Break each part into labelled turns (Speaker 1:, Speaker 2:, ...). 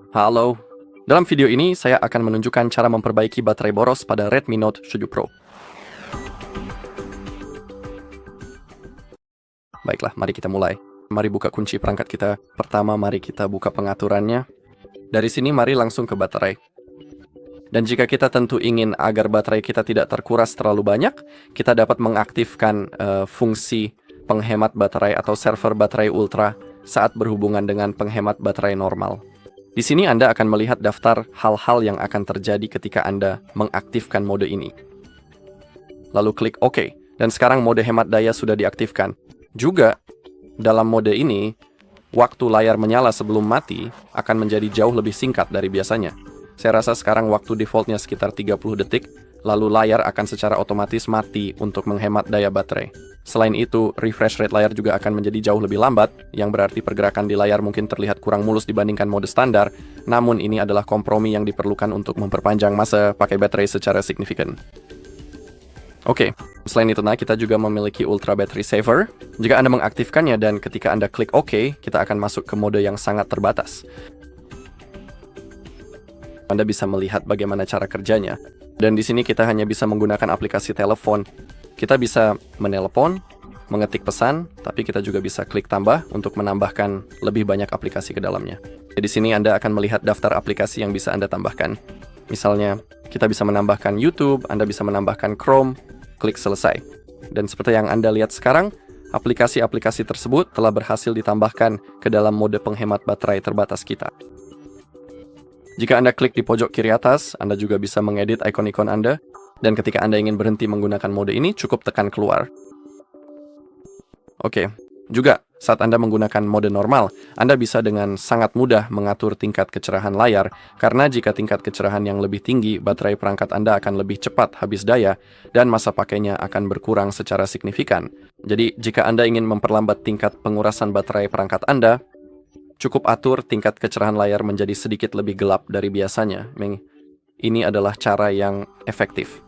Speaker 1: Halo, dalam video ini saya akan menunjukkan cara memperbaiki baterai boros pada Redmi Note 7 Pro. Baiklah, mari kita mulai. Mari buka kunci perangkat kita. Pertama, mari kita buka pengaturannya. Dari sini, mari langsung ke baterai. Dan jika kita tentu ingin agar baterai kita tidak terkuras terlalu banyak, kita dapat mengaktifkan fungsi penghemat baterai atau server baterai ultra saat berhubungan dengan penghemat baterai normal. Di sini Anda akan melihat daftar hal-hal yang akan terjadi ketika Anda mengaktifkan mode ini. Lalu klik OK, dan sekarang mode hemat daya sudah diaktifkan. Juga, dalam mode ini, waktu layar menyala sebelum mati akan menjadi jauh lebih singkat dari biasanya. Saya rasa sekarang waktu defaultnya sekitar 30 detik, lalu layar akan secara otomatis mati untuk menghemat daya baterai. Selain itu, refresh rate layar juga akan menjadi jauh lebih lambat, yang berarti pergerakan di layar mungkin terlihat kurang mulus dibandingkan mode standar, namun ini adalah kompromi yang diperlukan untuk memperpanjang masa pakai baterai secara signifikan. Oke, selain itu kita juga memiliki Ultra Battery Saver. Jika Anda mengaktifkannya dan ketika Anda klik OK, kita akan masuk ke mode yang sangat terbatas. Anda bisa melihat bagaimana cara kerjanya. Dan di sini kita hanya bisa menggunakan aplikasi telepon. Kita bisa menelepon, mengetik pesan, tapi kita juga bisa klik tambah untuk menambahkan lebih banyak aplikasi ke dalamnya. Di sini Anda akan melihat daftar aplikasi yang bisa Anda tambahkan. Misalnya, kita bisa menambahkan YouTube, Anda bisa menambahkan Chrome, klik selesai. Dan seperti yang Anda lihat sekarang, aplikasi-aplikasi tersebut telah berhasil ditambahkan ke dalam mode penghemat baterai terbatas kita. Jika Anda klik di pojok kiri atas, Anda juga bisa mengedit ikon-ikon Anda, dan ketika Anda ingin berhenti menggunakan mode ini, cukup tekan keluar. Oke, juga saat Anda menggunakan mode normal, Anda bisa dengan sangat mudah mengatur tingkat kecerahan layar, karena jika tingkat kecerahan yang lebih tinggi, baterai perangkat Anda akan lebih cepat habis daya, dan masa pakainya akan berkurang secara signifikan. Jadi, jika Anda ingin memperlambat tingkat pengurasan baterai perangkat Anda, cukup atur tingkat kecerahan layar menjadi sedikit lebih gelap dari biasanya. Ini adalah cara yang efektif.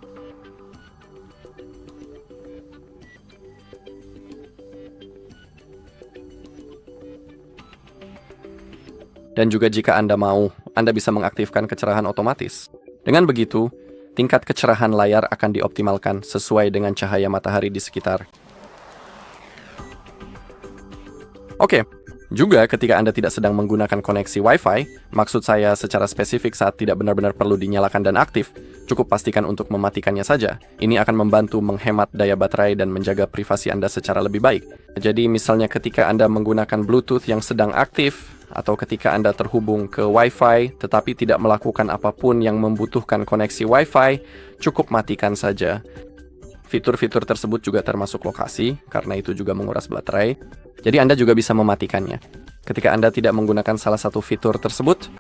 Speaker 1: Dan juga jika Anda mau, Anda bisa mengaktifkan kecerahan otomatis. Dengan begitu, tingkat kecerahan layar akan dioptimalkan sesuai dengan cahaya matahari di sekitar. Oke. Juga ketika Anda tidak sedang menggunakan koneksi Wi-Fi, maksud saya secara spesifik saat tidak benar-benar perlu dinyalakan dan aktif, cukup pastikan untuk mematikannya saja. Ini akan membantu menghemat daya baterai dan menjaga privasi Anda secara lebih baik. Jadi misalnya ketika Anda menggunakan Bluetooth yang sedang aktif, atau ketika Anda terhubung ke Wi-Fi tetapi tidak melakukan apapun yang membutuhkan koneksi Wi-Fi, cukup matikan saja. Fitur-fitur tersebut juga termasuk lokasi, karena itu juga menguras baterai. Jadi Anda juga bisa mematikannya. Ketika Anda tidak menggunakan salah satu fitur tersebut,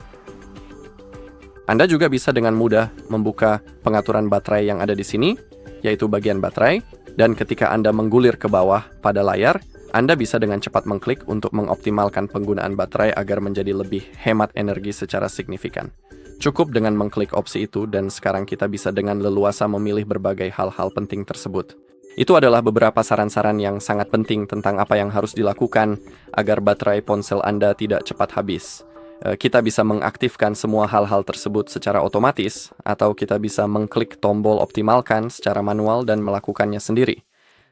Speaker 1: Anda juga bisa dengan mudah membuka pengaturan baterai yang ada di sini, yaitu bagian baterai, dan ketika Anda menggulir ke bawah pada layar, Anda bisa dengan cepat mengklik untuk mengoptimalkan penggunaan baterai agar menjadi lebih hemat energi secara signifikan. Cukup dengan mengklik opsi itu dan sekarang kita bisa dengan leluasa memilih berbagai hal-hal penting tersebut. Itu adalah beberapa saran-saran yang sangat penting tentang apa yang harus dilakukan agar baterai ponsel Anda tidak cepat habis. Kita bisa mengaktifkan semua hal-hal tersebut secara otomatis, atau kita bisa mengklik tombol optimalkan secara manual dan melakukannya sendiri.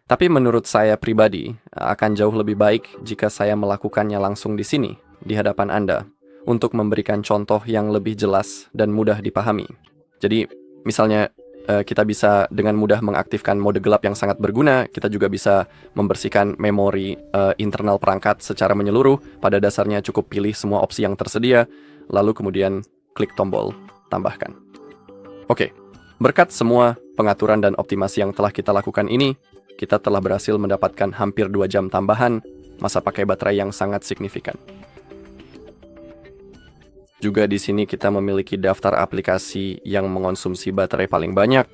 Speaker 1: Tapi menurut saya pribadi, akan jauh lebih baik jika saya melakukannya langsung di sini, di hadapan Anda, untuk memberikan contoh yang lebih jelas dan mudah dipahami. Jadi, misalnya, kita bisa dengan mudah mengaktifkan mode gelap yang sangat berguna. Kita juga bisa membersihkan memori internal perangkat secara menyeluruh. Pada dasarnya cukup pilih semua opsi yang tersedia, lalu kemudian klik tombol tambahkan. Oke, berkat semua pengaturan dan optimasi yang telah kita lakukan ini, kita telah berhasil mendapatkan hampir 2 jam tambahan masa pakai baterai yang sangat signifikan. Juga di sini kita memiliki daftar aplikasi yang mengonsumsi baterai paling banyak.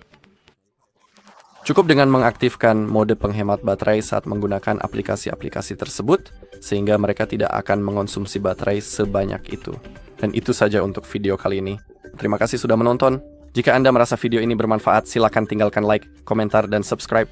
Speaker 1: Cukup dengan mengaktifkan mode penghemat baterai saat menggunakan aplikasi-aplikasi tersebut, sehingga mereka tidak akan mengonsumsi baterai sebanyak itu. Dan itu saja untuk video kali ini. Terima kasih sudah menonton. Jika Anda merasa video ini bermanfaat, silakan tinggalkan like, komentar, dan subscribe.